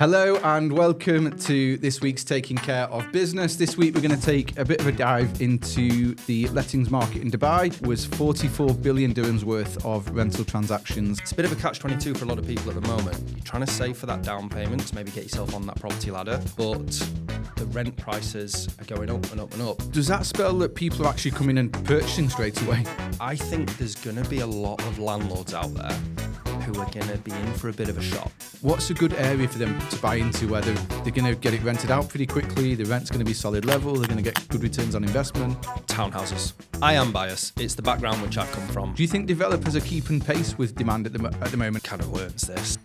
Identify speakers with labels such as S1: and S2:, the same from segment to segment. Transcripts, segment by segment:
S1: Hello and welcome to this week's Taking Care of Business. This week we're going to take a bit of a dive into the lettings market in Dubai. It was 44 billion dirhams worth of rental transactions.
S2: It's a bit of a catch-22 for a lot of people at the moment. You're trying to save for that down payment to maybe get yourself on that property ladder, but the rent prices are going up and up and up.
S1: Does that spell that people are actually coming and purchasing straight away?
S2: I think there's going to be a lot of landlords out there who are going to be in for a bit of a shock.
S1: What's a good area for them to buy into, whether they're going to get it rented out pretty quickly, the rent's going to be solid level, they're going to get good returns on investment?
S2: Townhouses. I am biased. It's the background which I come from.
S1: Do you think developers are keeping pace with demand at the moment?
S2: Kind of works this.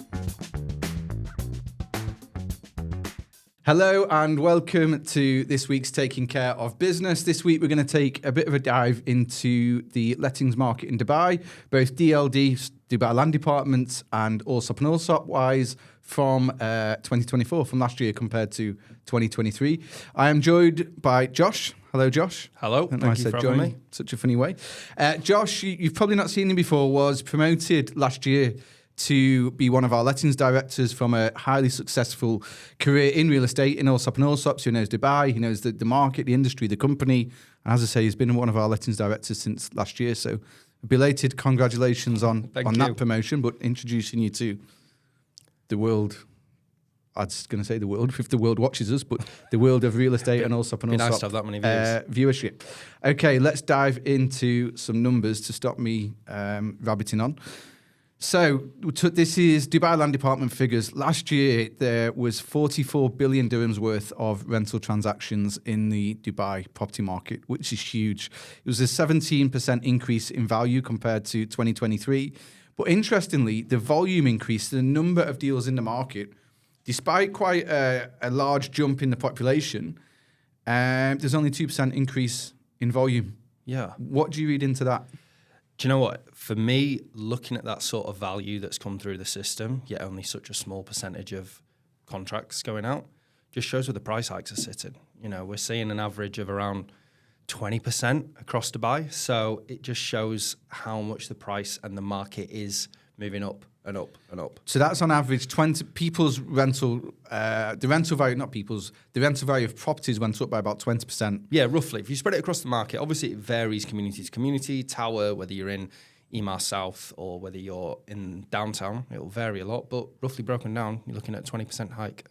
S1: Hello and welcome to this week's Taking Care of Business. This week we're going to take a bit of a dive into the lettings market in Dubai, both DLD, Dubai Land Department, and Allsop and Allsop wise from 2024, from last year compared to 2023. I am joined by Josh. Hello, Josh.
S2: Hello. Thank you for having me.
S1: Such a funny way. Josh, you've probably not seen him before, was promoted last year to be one of our lettings directors from a highly successful career in real estate in Allsop and Allsop. So he knows Dubai, he knows the market, the industry, the company. As I say, he's been one of our lettings directors since last year. So belated congratulations on that promotion, but introducing you to the world. I was going to say the world, if the world watches us, but the world of real estate and Allsop and Allsop.
S2: Nice to have that many views.
S1: Viewership. Okay, let's dive into some numbers to stop me rabbiting on. So this is Dubai Land Department figures. Last year, there was 44 billion dirhams worth of rental transactions in the Dubai property market, which is huge. It was a 17% increase in value compared to 2023. But interestingly, the volume increased, the number of deals in the market, despite quite a large jump in the population, there's only 2% increase in volume.
S2: Yeah.
S1: What do you read into that?
S2: Do you know what? For me, looking at that sort of value that's come through the system, yet only such a small percentage of contracts going out, just shows where the price hikes are sitting. You know, we're seeing an average of around 20% across Dubai. So it just shows how much the price and the market is moving up and up and up.
S1: So that's on average 20 people's rental, the rental value of properties went up by about 20%.
S2: Yeah, roughly. If you spread it across the market, obviously it varies community to community, tower, whether you're in Emaar South or whether you're in downtown, it'll vary a lot, but roughly broken down, you're looking at 20% hike.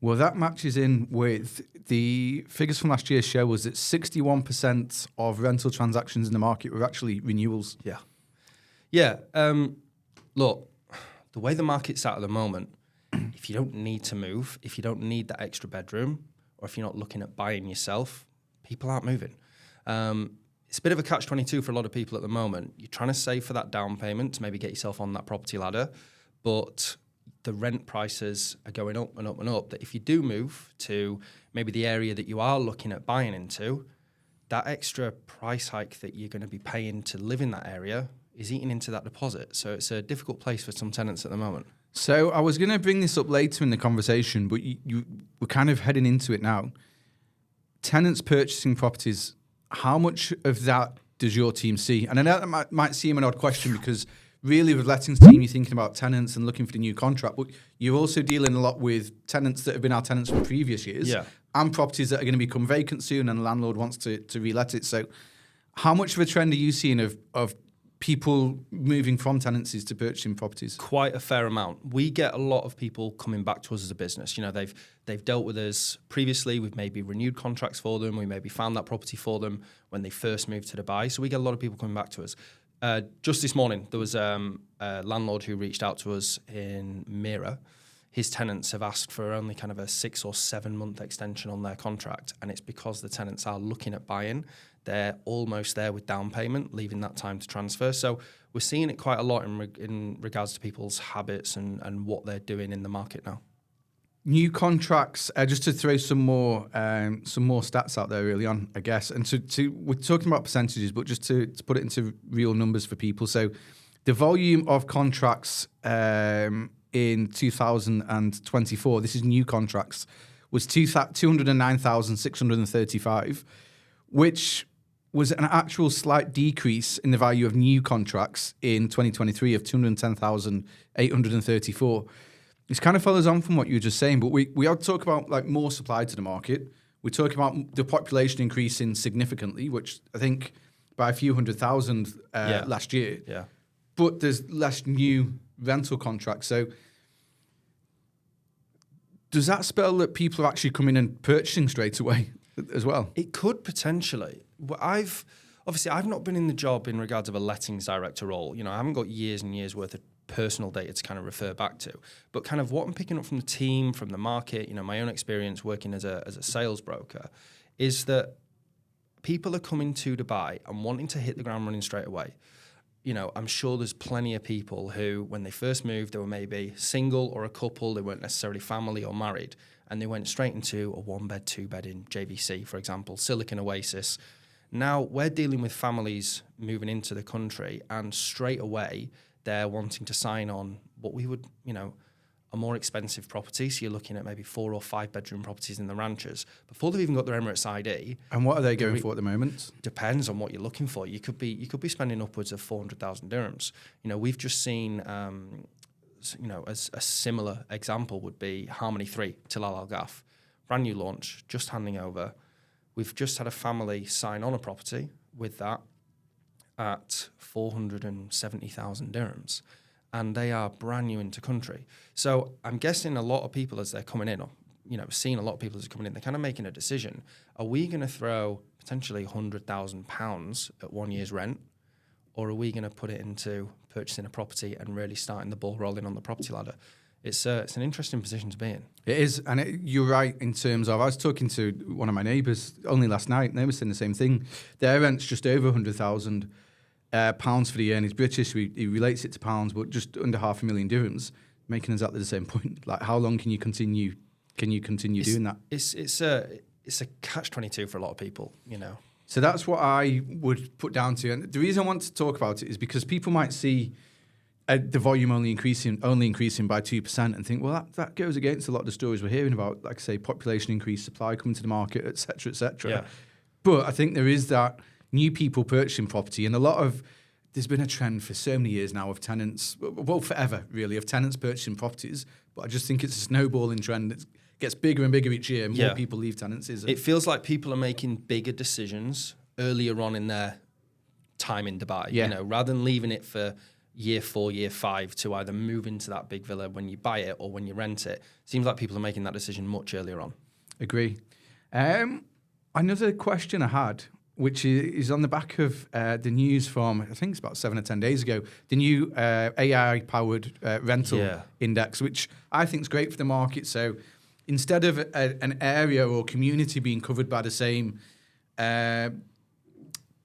S1: Well, that matches in with the figures from last year show us that 61% of rental transactions in the market were actually renewals.
S2: Yeah. Yeah. Look, the way the market's at the moment, if you don't need to move, if you don't need that extra bedroom, or if you're not looking at buying yourself, people aren't moving. It's a bit of a catch-22 for a lot of people at the moment. You're trying to save for that down payment to maybe get yourself on that property ladder, but the rent prices are going up and up and up, that if you do move to maybe the area that you are looking at buying into, that extra price hike that you're going to be paying to live in that area is eating into that deposit. So it's a difficult place for some tenants at the moment.
S1: So I was going to bring this up later in the conversation, but we're kind of heading into it now. Tenants purchasing properties, how much of that does your team see? And I know that might seem an odd question because really with lettings team, you're thinking about tenants and looking for the new contract, but you're also dealing a lot with tenants that have been our tenants from previous years and properties that are going to become vacant soon and the landlord wants to re-let it. So how much of a trend are you seeing of people moving from tenancies to purchasing properties?
S2: Quite a fair amount. We get a lot of people coming back to us as a business. You know, they've dealt with us previously. We've maybe renewed contracts for them. We maybe found that property for them when they first moved to Dubai. So we get a lot of people coming back to us. Just this morning, there was a landlord who reached out to us in Mira. His tenants have asked for only kind of a 6 or 7 month extension on their contract, and it's because the tenants are looking at buying. They're almost there with down payment, leaving that time to transfer. So we're seeing it quite a lot in regards to people's habits and what they're doing in the market now.
S1: New contracts, just to throw some more stats out there early on, I guess. And we're talking about percentages, but just to put it into real numbers for people. So the volume of contracts in 2024, this is new contracts, was 209,635, which was an actual slight decrease in the value of new contracts in 2023 of 210,834. This kind of follows on from what you were just saying, but we are talk about like more supply to the market. We talk about the population increasing significantly, which I think by a few 100,000 last year.
S2: Yeah.
S1: But there's less new rental contracts. So does that spell that people are actually coming and purchasing straight away as well?
S2: It could potentially. Well, I've not been in the job in regards of a lettings director role. I haven't got years and years worth of personal data to kind of refer back to, but kind of what I'm picking up from the team, from the market, my own experience working as a sales broker, is that people are coming to Dubai and wanting to hit the ground running straight away. I'm sure there's plenty of people who, when they first moved, they were maybe single or a couple, they weren't necessarily family or married, and they went straight into a 1-bed, 2-bed in JVC, for example, Silicon Oasis. Now we're dealing with families moving into the country, and straight away they're wanting to sign on what we would, a more expensive property. So you're looking at maybe 4 or 5 bedroom properties in the ranches before they've even got their Emirates ID.
S1: And what are they going for at the moment?
S2: Depends on what you're looking for. You could be spending upwards of 400,000 dirhams. We've just seen, as a similar example would be Harmony 3, Tilal Al Ghaf, brand new launch, just handing over. We've just had a family sign on a property with that at 470,000 dirhams, and they are brand new into country. So I'm guessing a lot of people, as they're coming in, or seeing a lot of people as they're coming in, they're kind of making a decision: are we going to throw potentially £100,000 at 1 year's rent, or are we going to put it into purchasing a property and really starting the ball rolling on the property ladder? It's an interesting position to be in.
S1: It is, and you're right in terms of, I was talking to one of my neighbours only last night, and they were saying the same thing. Their rent's just over £100,000 for the year, and he's British, he relates it to pounds, but just under 500,000 dirhams, making exactly the same point. Like, how long can you continue doing that?
S2: It's a catch-22 for a lot of people,
S1: So that's what I would put down to. And the reason I want to talk about it is because people might see the volume only increasing by 2% and think, well, that goes against a lot of the stories we're hearing about, like, say, population increase, supply coming to the market, et cetera, et cetera.
S2: Yeah.
S1: But I think there is that new people purchasing property, and there's been a trend for so many years now of tenants, well, forever really, of tenants purchasing properties. But I just think it's a snowballing trend that gets bigger and bigger each year. More people leave tenancies.
S2: It feels like people are making bigger decisions earlier on in their time in Dubai.
S1: Yeah.
S2: Rather than leaving it for year 4, year 5 to either move into that big villa when you buy it or when you rent it. Seems like people are making that decision much earlier on.
S1: Agree. Another question I had, which is on the back of the news from, I think it's about 7 or 10 days ago, the new AI-powered rental index, which I think is great for the market. So instead of an area or community being covered by the same,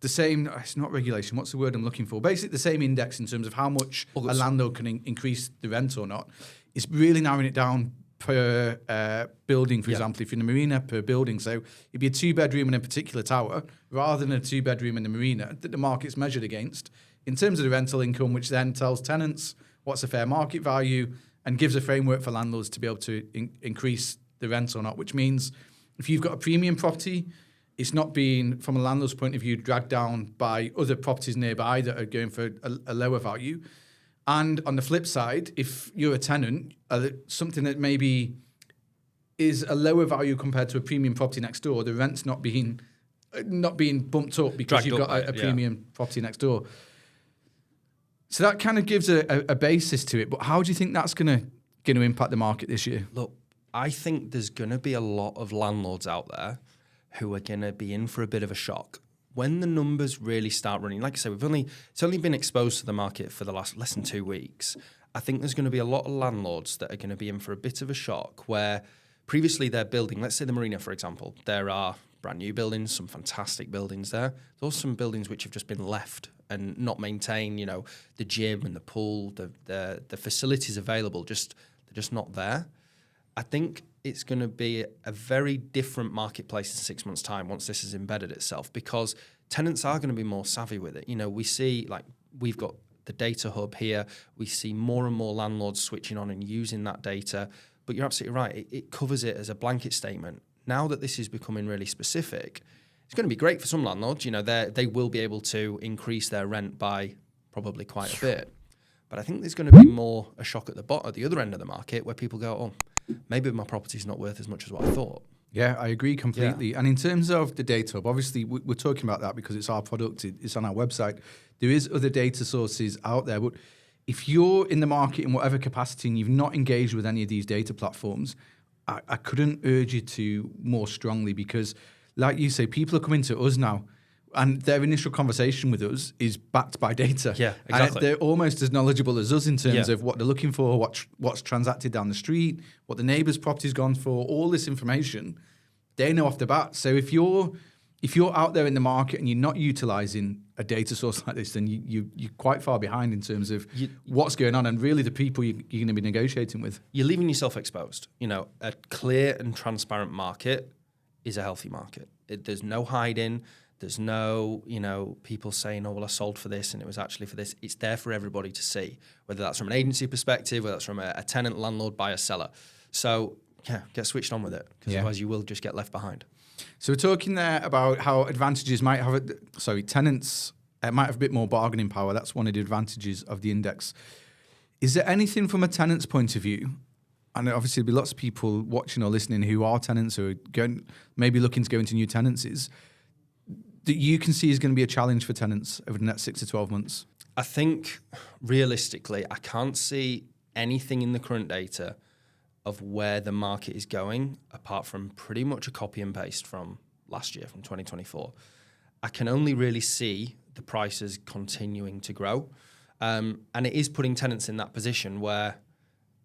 S1: it's not regulation, what's the word I'm looking for? Basically the same index in terms of how much a landlord can increase the rent or not. It's really narrowing it down per building, for example, if you're in the marina, per building. So it'd be a 2-bedroom in a particular tower rather than a 2-bedroom in the marina that the market's measured against in terms of the rental income, which then tells tenants what's a fair market value and gives a framework for landlords to be able to increase the rent or not, which means if you've got a premium property, it's not being, from a landlord's point of view, dragged down by other properties nearby that are going for a lower value. And on the flip side, if you're a tenant, something that maybe is a lower value compared to a premium property next door, the rent's not being bumped up because you've got a premium property next door. So that kind of gives a basis to it. But how do you think that's going to impact the market this year?
S2: Look, I think there's going to be a lot of landlords out there who are going to be in for a bit of a shock. When the numbers really start running, like I said, it's only been exposed to the market for the less than 2 weeks. I think there's going to be a lot of landlords that are going to be in for a bit of a shock where previously they're building, let's say the marina, for example, there are brand new buildings, some fantastic buildings there. There's also some buildings which have just been left and not maintained, the gym and the pool, the facilities available, they're just not there. I think it's going to be a very different marketplace in 6 months' time once this has embedded itself, because tenants are going to be more savvy with it. We see, like, we've got the data hub here. We see more and more landlords switching on and using that data. But you're absolutely right. It covers it as a blanket statement. Now that this is becoming really specific, it's going to be great for some landlords. They will be able to increase their rent by probably quite a bit. But I think there's going to be more a shock at the other end of the market where people go, oh, maybe my property's not worth as much as what I thought.
S1: Yeah, I agree completely. Yeah. And in terms of the data hub, obviously we're talking about that because it's our product, it's on our website. There is other data sources out there, but if you're in the market in whatever capacity and you've not engaged with any of these data platforms, I couldn't urge you to more strongly, because like you say, people are coming to us now and their initial conversation with us is backed by data.
S2: Yeah, exactly.
S1: And they're almost as knowledgeable as us in terms of what they're looking for, what's transacted down the street, what the neighbour's property's gone for, all this information, they know off the bat. So if you're out there in the market and you're not utilising a data source like this, then you're quite far behind in terms of what's going on and really the people you're going to be negotiating with.
S2: You're leaving yourself exposed. A clear and transparent market is a healthy market. There's no hiding. There's no, people saying, oh, well, I sold for this and it was actually for this. It's there for everybody to see, whether that's from an agency perspective, whether that's from a tenant, landlord, buyer, seller. So, get switched on with it, because otherwise you will just get left behind.
S1: So we're talking there about how advantages might have, tenants might have a bit more bargaining power. That's one of the advantages of the index. Is there anything from a tenant's point of view? And obviously there'll be lots of people watching or listening who are tenants or maybe looking to go into new tenancies, that you can see is going to be a challenge for tenants over the next 6 to 12 months?
S2: I think realistically, I can't see anything in the current data of where the market is going, apart from pretty much a copy and paste from last year, from 2024. I can only really see the prices continuing to grow. And it is putting tenants in that position where,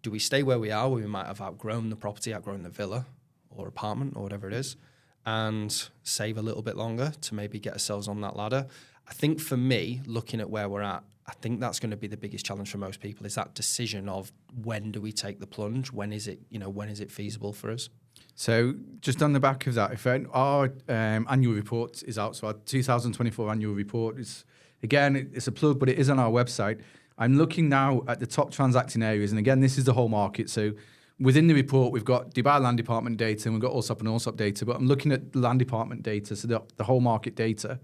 S2: do we stay where we are, where we might have outgrown the property, outgrown the villa or apartment or whatever it is, and save a little bit longer to maybe get ourselves on that ladder? I think for me, looking at where we're at, I think that's going to be the biggest challenge for most people, is that decision of when do we take the plunge? When is it feasible for us?
S1: So just on the back of that, if our annual report is out, so our 2024 annual report is, again, it's a plug, but it is on our website. I'm looking now at the top transacting areas, and again, this is the whole market. So within the report, we've got Dubai Land Department data, and we've got Allsop and Allsop data, but I'm looking at the Land Department data, so the whole market data.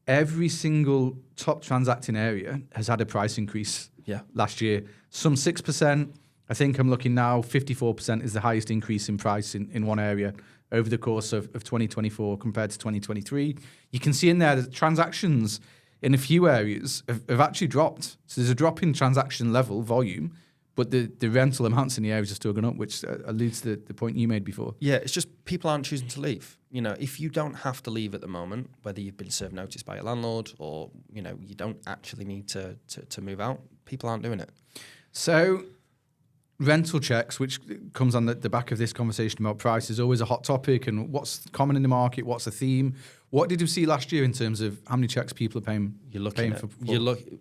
S1: Every single top transacting area has had a price increase last year. Some 6%. I think I'm looking now, 54% is the highest increase in price in one area over the course of 2024 compared to 2023. You can see in there that transactions in a few areas have actually dropped. So there's a drop in transaction level volume, but the rental amounts in the areas are still going up, which alludes to the point you made before. Yeah,
S2: it's just people aren't choosing to leave. If you don't have to leave at the moment, whether you've been served notice by your landlord or, you don't actually need to move out, people aren't doing it.
S1: So rental checks, which comes on the back of this conversation about price, is always a hot topic, and what's common in the market, what's the theme. What did you see last year in terms of how many checks people are paying?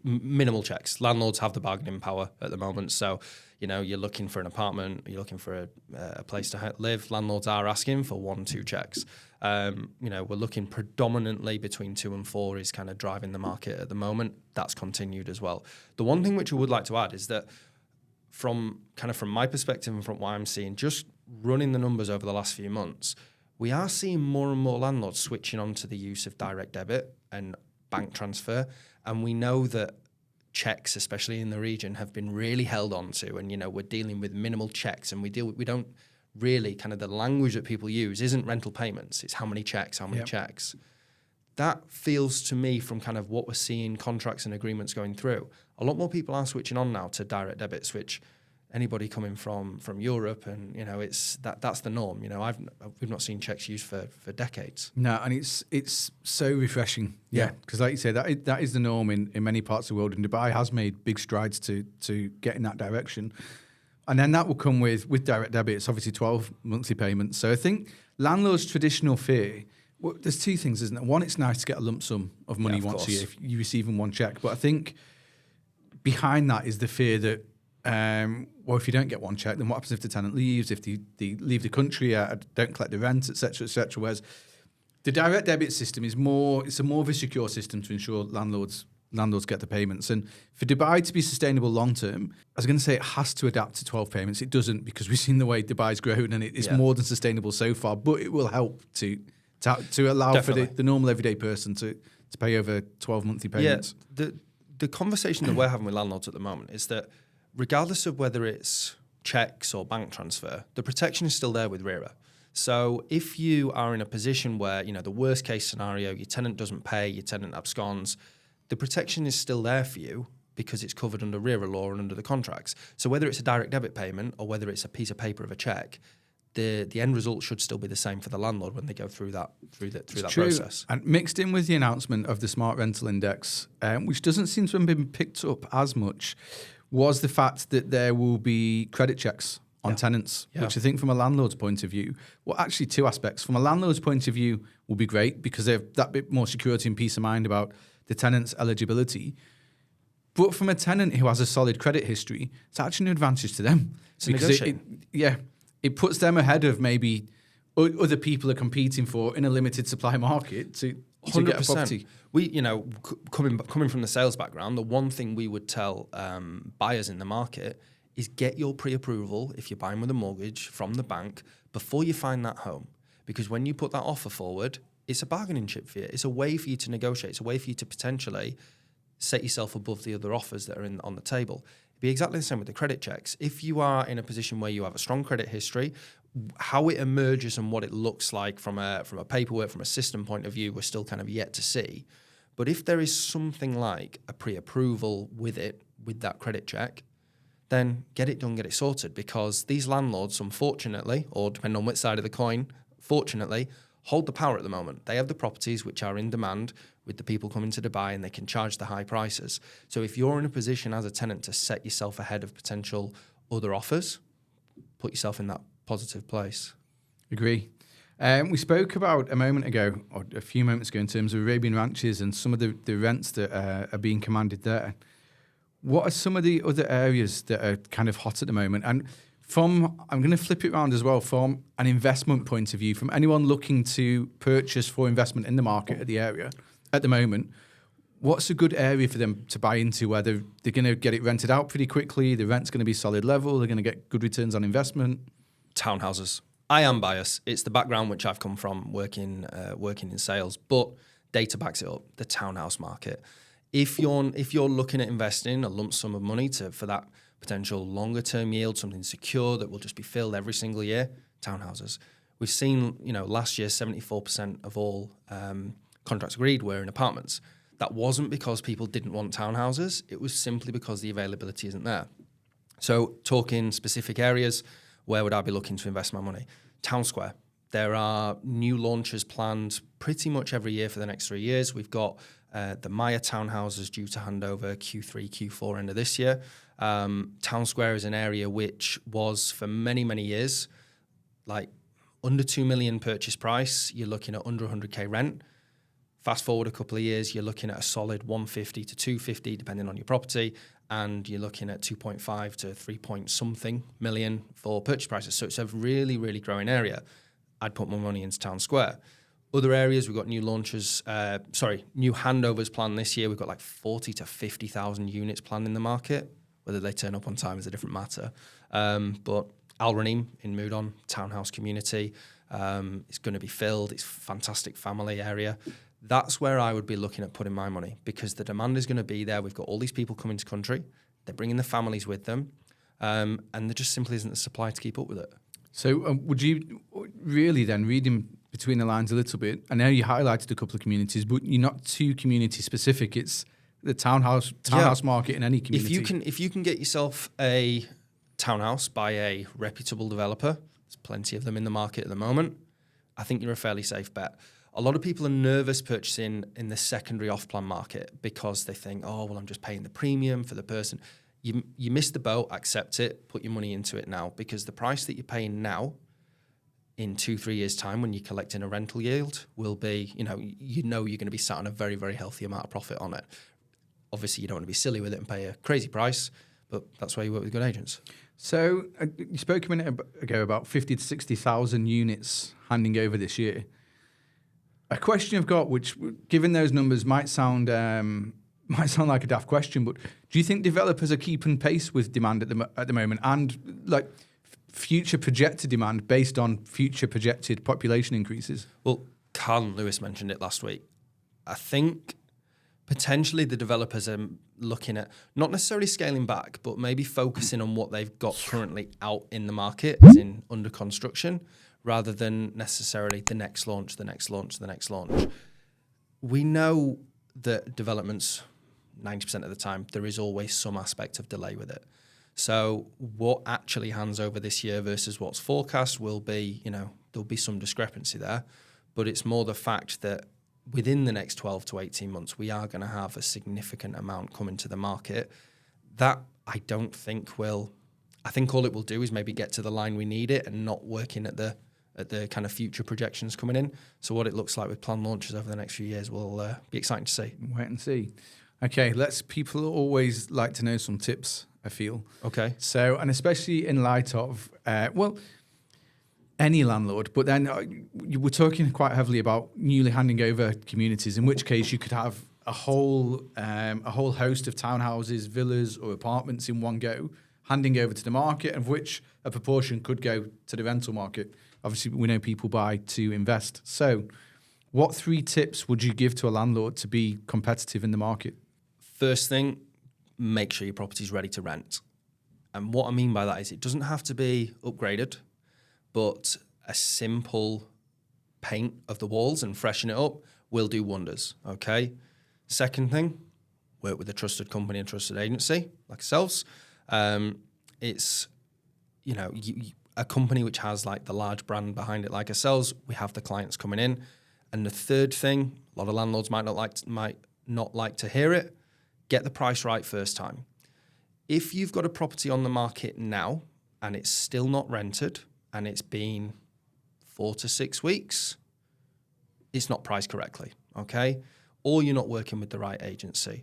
S2: Minimal checks. Landlords have the bargaining power at the moment, so you're looking for an apartment, you're looking for a place to live. Landlords are asking for 1-2 checks. We're looking predominantly between 2 and 4 is kind of driving the market at the moment. That's continued as well. The one thing which I would like to add is that from my perspective and from what I'm seeing, just running the numbers over the last few months, we are seeing more and more landlords switching on to the use of direct debit and bank transfer. And we know that checks, especially in the region, have been really held on to. And, we're dealing with minimal checks, and we don't really, kind of the language that people use isn't rental payments. It's how many checks. That feels to me, from kind of what we're seeing, contracts and agreements going through, a lot more people are switching on now to direct debits, which anybody coming from Europe, and that's the norm. We've not seen checks used for decades.
S1: No, and it's so refreshing. Yeah, because like you say, that is the norm in many parts of the world, and Dubai has made big strides to get in that direction. And then that will come with direct debit. It's obviously 12 monthly payments. So I think landlords' traditional fear. Well, there's two things, isn't it? One, it's nice to get a lump sum of money once a year if you receive in one check. But I think behind that is the fear that, if you don't get one check, then what happens if the tenant leaves, if they leave the country, don't collect the rent, et cetera, et cetera. Whereas the direct debit system is more of a secure system to ensure landlords get the payments. And for Dubai to be sustainable long term, I was going to say it has to adapt to 12 payments. It doesn't, because we've seen the way Dubai's grown, and it's more than sustainable so far. But it will help to allow Definitely. For the normal everyday person to pay over 12 monthly payments.
S2: Yeah, the conversation that we're having with landlords at the moment is that regardless of whether it's checks or bank transfer, the protection is still there with RERA. So if you are in a position where, the worst case scenario, your tenant doesn't pay, your tenant absconds, the protection is still there for you because it's covered under RERA law and under the contracts. So whether it's a direct debit payment or whether it's a piece of paper of a check, the end result should still be the same for the landlord when they go through that process.
S1: And mixed in with the announcement of the Smart Rental Index, which doesn't seem to have been picked up as much, was the fact that there will be credit checks on tenants, which I think from a landlord's point of view, well, actually two aspects. From a landlord's point of view will be great because they have that bit more security and peace of mind about the tenant's eligibility. But from a tenant who has a solid credit history, it's actually an advantage to them. Because it puts them ahead of maybe other people are competing for in a limited supply market to get a property.
S2: We, coming from the sales background, the one thing we would tell buyers in the market is get your pre-approval if you're buying with a mortgage from the bank before you find that home. Because when you put that offer forward, it's a bargaining chip for you. It's a way for you to negotiate. It's a way for you to potentially set yourself above the other offers that are on the table. It'd be exactly the same with the credit checks. If you are in a position where you have a strong credit history, how it emerges and what it looks like from a paperwork, from a system point of view, we're still kind of yet to see. But if there is something like a pre-approval with that credit check, then get it done, get it sorted, because these landlords, unfortunately, or depending on which side of the coin, fortunately, hold the power at the moment. They have the properties which are in demand with the people coming to buy, and they can charge the high prices. So if you're in a position as a tenant to set yourself ahead of potential other offers, put yourself in that positive place.
S1: Agree. We spoke about a moment ago, or a few moments ago, in terms of Arabian ranches and some of the rents that are being commanded there. What are some of the other areas that are kind of hot at the moment? And I'm going to flip it around as well, from an investment point of view, from anyone looking to purchase for investment in the market at the area at the moment, what's a good area for them to buy into, whether they're going to get it rented out pretty quickly, the rent's going to be solid level, they're going to get good returns on investment?
S2: Townhouses. I am biased. It's the background which I've come from, working in sales, but data backs it up. The townhouse market. If you're looking at investing a lump sum of money for that potential longer term yield, something secure that will just be filled every single year, townhouses. We've seen, last year 74% of all contracts agreed were in apartments. That wasn't because people didn't want townhouses. It was simply because the availability isn't there. So talking specific areas, where would I be looking to invest my money? Town Square. There are new launches planned pretty much every year for the next 3 years. We've got the Maya townhouses due to hand over Q3, Q4 end of this year. Town Square is an area which was for many, many years like under 2 million purchase price. You're looking at under 100k rent. Fast forward a couple of years, you're looking at a solid 150 to 250 depending on your property, and you're looking at 2.5 to 3 point something million for purchase prices. So it's a really, really growing area. I'd put my money into Town Square. Other areas, we've got new launches, new handovers planned this year. We've got like 40 to 50,000 units planned in the market. Whether they turn up on time is a different matter. But Al Raneem in Moudon, townhouse community, it's going to be filled. It's a fantastic family area. That's where I would be looking at putting my money, because the demand is going to be there. We've got all these people coming to country. They're bringing the families with them. And there just simply isn't the supply to keep up with it.
S1: So would you really then, reading between the lines a little bit, I know you highlighted a couple of communities, but you're not too community specific. It's the townhouse market in any community.
S2: If you can get yourself a townhouse by a reputable developer, there's plenty of them in the market at the moment, I think you're a fairly safe bet. A lot of people are nervous purchasing in the secondary off-plan market because they think, oh, well, I'm just paying the premium for the person. You missed the boat, accept it, put your money into it now, because the price that you're paying now in 2-3 years' time when you're collecting a rental yield will be, you're going to be sat on a very, very healthy amount of profit on it. Obviously, you don't want to be silly with it and pay a crazy price, but that's why you work with good agents.
S1: So you spoke a minute ago about 50 to 60,000 units handing over this year. A question I've got, which, given those numbers, might sound like a daft question, but do you think developers are keeping pace with demand at the moment, and like future projected demand based on future projected population increases?
S2: Well, Carl and Lewis mentioned it last week. I think potentially the developers are looking at not necessarily scaling back, but maybe focusing on what they've got currently out in the market, as in under construction, rather than necessarily the next launch, the next launch, the next launch. We know that developments, 90% of the time, there is always some aspect of delay with it. So what actually hands over this year versus what's forecast will be, there'll be some discrepancy there, but it's more the fact that within the next 12 to 18 months, we are going to have a significant amount coming to the market. That I don't think will, I think all it will do is maybe get to the line we need it and not working at the kind of future projections coming in. So what it looks like with planned launches over the next few years will be exciting to see.
S1: Wait and see. Okay, people always like to know some tips, I feel.
S2: Okay.
S1: So, and especially in light of, any landlord, but then you were talking quite heavily about newly handing over communities, in which case you could have a whole host of townhouses, villas or apartments in one go, handing over to the market, of which a proportion could go to the rental market. Obviously, we know people buy to invest. So what 3 tips would you give to a landlord to be competitive in the market?
S2: First thing, make sure your property's ready to rent. And what I mean by that is it doesn't have to be upgraded, but a simple paint of the walls and freshen it up will do wonders, okay? Second thing, work with a trusted company and trusted agency like ourselves. It's, a company which has like the large brand behind it like ourselves. We have the clients coming in. And the third thing, a lot of landlords might not like to hear it, get the price right first time. If you've got a property on the market now and it's still not rented and it's been 4 to 6 weeks, it's not priced correctly, okay? Or you're not working with the right agency.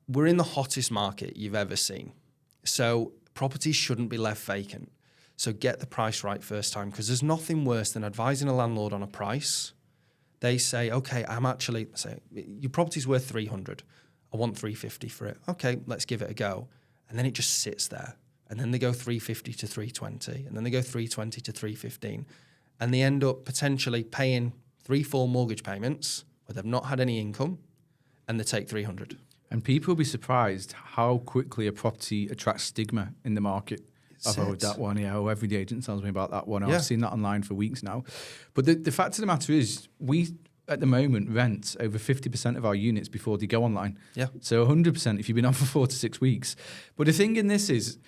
S2: We're in the hottest market you've ever seen. So properties shouldn't be left vacant. So get the price right first time, because there's nothing worse than advising a landlord on a price. They say, okay, your property's worth 300. I want 350 for it. Okay, let's give it a go. And then it just sits there. And then they go 350 to 320. And then they go 320 to 315. And they end up potentially paying 3-4 mortgage payments where they've not had any income, and they take 300.
S1: And people will be surprised how quickly a property attracts stigma in the market. I've heard that one, every agent tells me about that one. I've seen that online for weeks now. But the fact of the matter is, we, at the moment, rent over 50% of our units before they go online.
S2: Yeah.
S1: So 100% if you've been on for 4 to 6 weeks. But the thing in this is,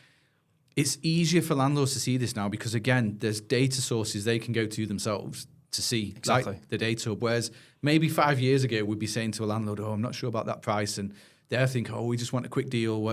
S1: it's easier for landlords to see this now because, again, there's data sources they can go to themselves to see like the data. Whereas maybe 5 years ago, we'd be saying to a landlord, I'm not sure about that price. And they're thinking, we just want a quick deal.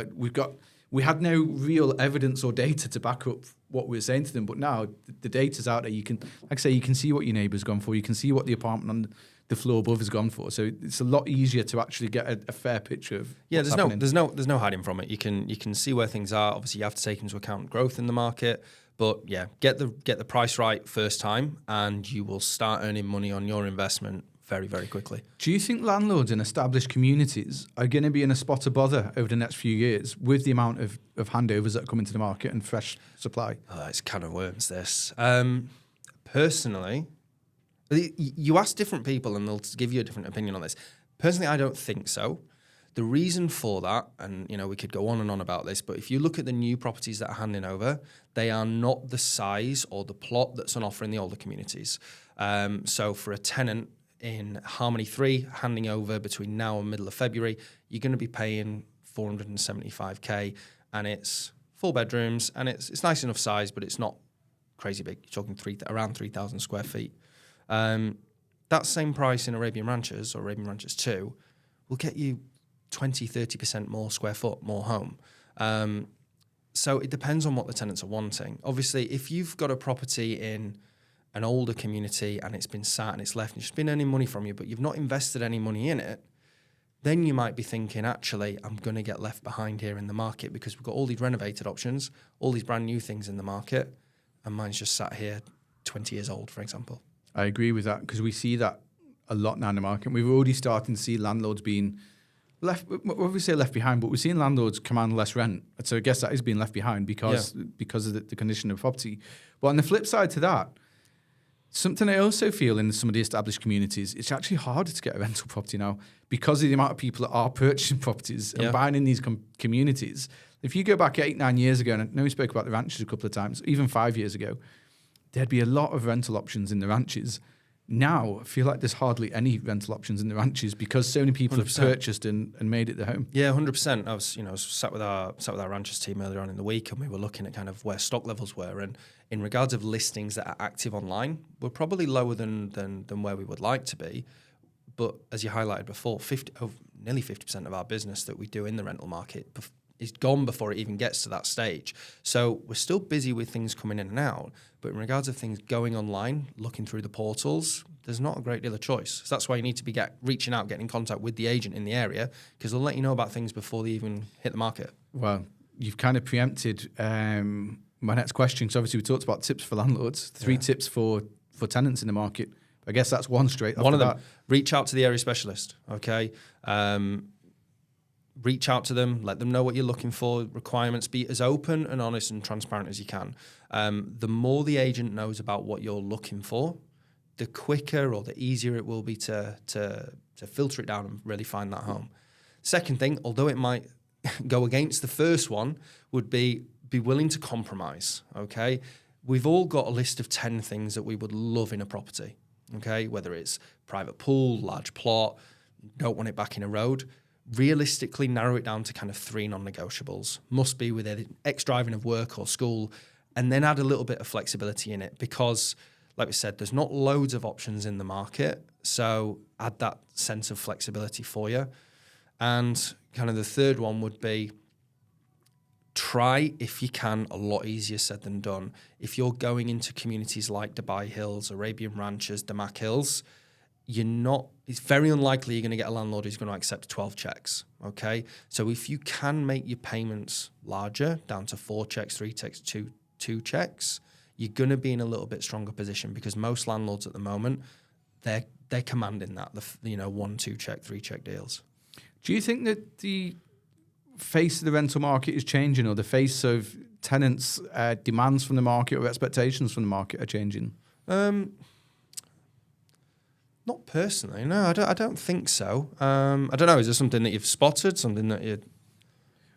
S1: We had no real evidence or data to back up what we were saying to them. But now the data's out there. You can, like I say, you can see what your neighbour's gone for. You can see what the apartment on the floor above has gone for. So it's a lot easier to actually get a fair picture of what's happening.
S2: There's no hiding from it. You can see where things are. Obviously, you have to take into account growth in the market. But yeah, get the price right first time, and you will start earning money on your investment very, very quickly.
S1: Do you think landlords in established communities are going to be in a spot of bother over the next few years with the amount of handovers that are coming to the market and fresh supply?
S2: Oh, it's kind of worms, this. Personally, you ask different people and they'll give you a different opinion on this. Personally, I don't think so. The reason for that, and we could go on and on about this, but if you look at the new properties that are handing over, they are not the size or the plot that's on offer in the older communities. So for a tenant in Harmony 3, handing over between now and middle of February, you're going to be paying 475k, and it's 4 bedrooms, and it's nice enough size, but it's not crazy big. You're talking around 3,000 square feet. That same price in Arabian Ranches or Arabian Ranches 2 will get you 20-30% more square foot, more home. So it depends on what the tenants are wanting. Obviously, if you've got a property in an older community and it's been sat and it's left and it's been earning money from you, but you've not invested any money in it, then you might be thinking, actually, I'm going to get left behind here in the market because we've got all these renovated options, all these brand new things in the market, and mine's just sat here 20 years old, for example.
S1: I agree with that because we see that a lot now in the market. We've already starting to see landlords being left, well, we say left behind, but we're seeing landlords command less rent. So I guess that is being left behind because of the condition of property. But on the flip side to that, Something I also feel in some of the established communities, it's actually harder to get a rental property now because of the amount of people that are purchasing properties and buying in these communities. If you go back 8-9 years ago, and I know we spoke about the ranches a couple of times, even 5 years ago, there'd be a lot of rental options in the ranches. Now, I feel like there's hardly any rental options in the ranches because so many people
S2: 100%.
S1: have purchased and made it their home.
S2: Yeah, 100%. I was sat with our ranchers team earlier on in the week, and we were looking at kind of where stock levels were. And in regards of listings that are active online, we're probably lower than where we would like to be. But as you highlighted before, nearly 50% of our business that we do in the rental market is gone before it even gets to that stage. So we're still busy with things coming in and out, but in regards of things going online, looking through the portals, there's not a great deal of choice. So that's why you need to be reaching out, getting in contact with the agent in the area, because they'll let you know about things before they even hit the market.
S1: Well, you've kind of preempted my next question. So obviously we talked about tips for landlords, 3 tips for tenants in the market. I guess that's one straight off
S2: One of
S1: the
S2: them,
S1: bat.
S2: reach out to the area specialist, okay? Reach out to them, let them know what you're looking for, requirements, be as open and honest and transparent as you can. The more the agent knows about what you're looking for, the quicker or the easier it will be to filter it down and really find that home. Second thing, although it might go against the first one, would be willing to compromise, okay? We've all got a list of 10 things that we would love in a property, okay? Whether it's private pool, large plot, don't want it back in a road. Realistically narrow it down to kind of 3 non-negotiables. Must be within X driving of work or school, and then add a little bit of flexibility in it because, like we said, there's not loads of options in the market, so add that sense of flexibility for you. And kind of the third one would be try, if you can, a lot easier said than done. If you're going into communities like Dubai Hills, Arabian Ranches, Damac Hills, it's very unlikely you're going to get a landlord who's going to accept 12 checks, okay? So if you can make your payments larger, down to 4 checks, 3 checks, 2 checks, you're going to be in a little bit stronger position because most landlords at the moment, they're commanding that, 1, 2 check, 3 check deals.
S1: Do you think that the face of the rental market is changing or the face of tenants' demands from the market or expectations from the market are changing?
S2: Not personally, no. I don't think so. I don't know. Is there something that you've spotted? Something that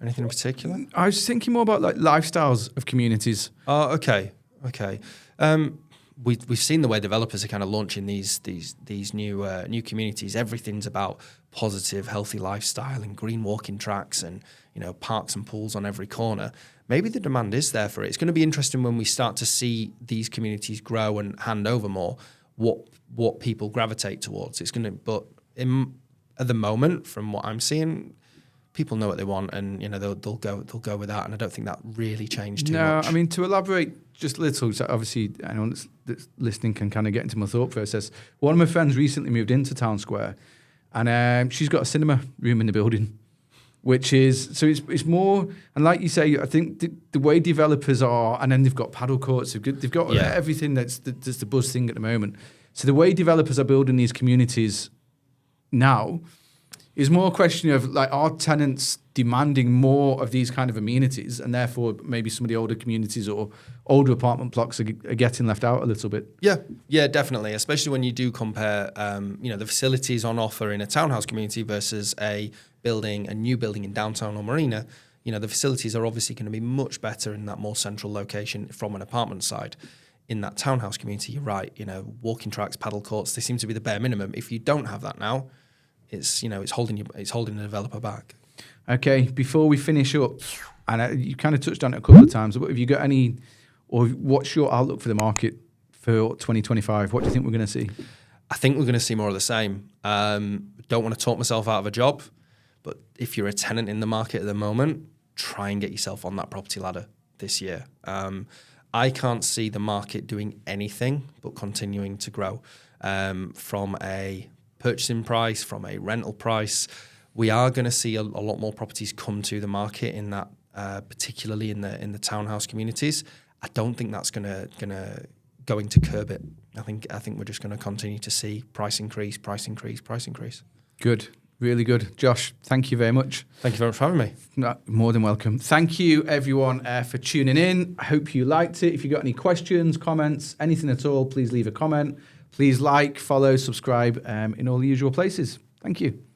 S2: anything in particular?
S1: I was thinking more about like lifestyles of communities.
S2: Oh, okay. We've seen the way developers are kind of launching these new communities. Everything's about positive, healthy lifestyle and green walking tracks and parks and pools on every corner. Maybe the demand is there for it. It's going to be interesting when we start to see these communities grow and hand over more. What people gravitate towards. It's going to, but at the moment, from what I'm seeing, people know what they want, and they'll go with that. And I don't think that really changed too much.
S1: No, I mean to elaborate just a little. So obviously, anyone that's listening can kind of get into my thought process. One of my friends recently moved into Town Square, and she's got a cinema room in the building, which is so it's more. And like you say, I think the way developers are, and then they've got paddle courts. They've got everything that's the buzz thing at the moment. So the way developers are building these communities now is more a question of like, are tenants demanding more of these kind of amenities, and therefore maybe some of the older communities or older apartment blocks are getting left out a little bit?
S2: Yeah, definitely. Especially when you do compare, the facilities on offer in a townhouse community versus a new building in downtown or Marina. The facilities are obviously going to be much better in that more central location from an apartment side. In that townhouse community, you're right. Walking tracks, paddle courts, they seem to be the bare minimum. If you don't have that now, it's holding the developer back.
S1: Okay, before we finish up, and you kind of touched on it a couple of times, but have you got any, or what's your outlook for the market for 2025? What do you think we're going to see?
S2: I think we're going to see more of the same. Don't want to talk myself out of a job, but if you're a tenant in the market at the moment, try and get yourself on that property ladder this year. I can't see the market doing anything but continuing to grow from a purchasing price, from a rental price. We are going to see a lot more properties come to the market in that, particularly in the townhouse communities. I don't think that's going to curb it. I think we're just going to continue to see price increase.
S1: Good. Really good. Josh, thank you very much.
S2: Thank you very much for having me.
S1: No, more than welcome. Thank you, everyone, for tuning in. I hope you liked it. If you got any questions, comments, anything at all, please leave a comment. Please like, follow, subscribe in all the usual places. Thank you.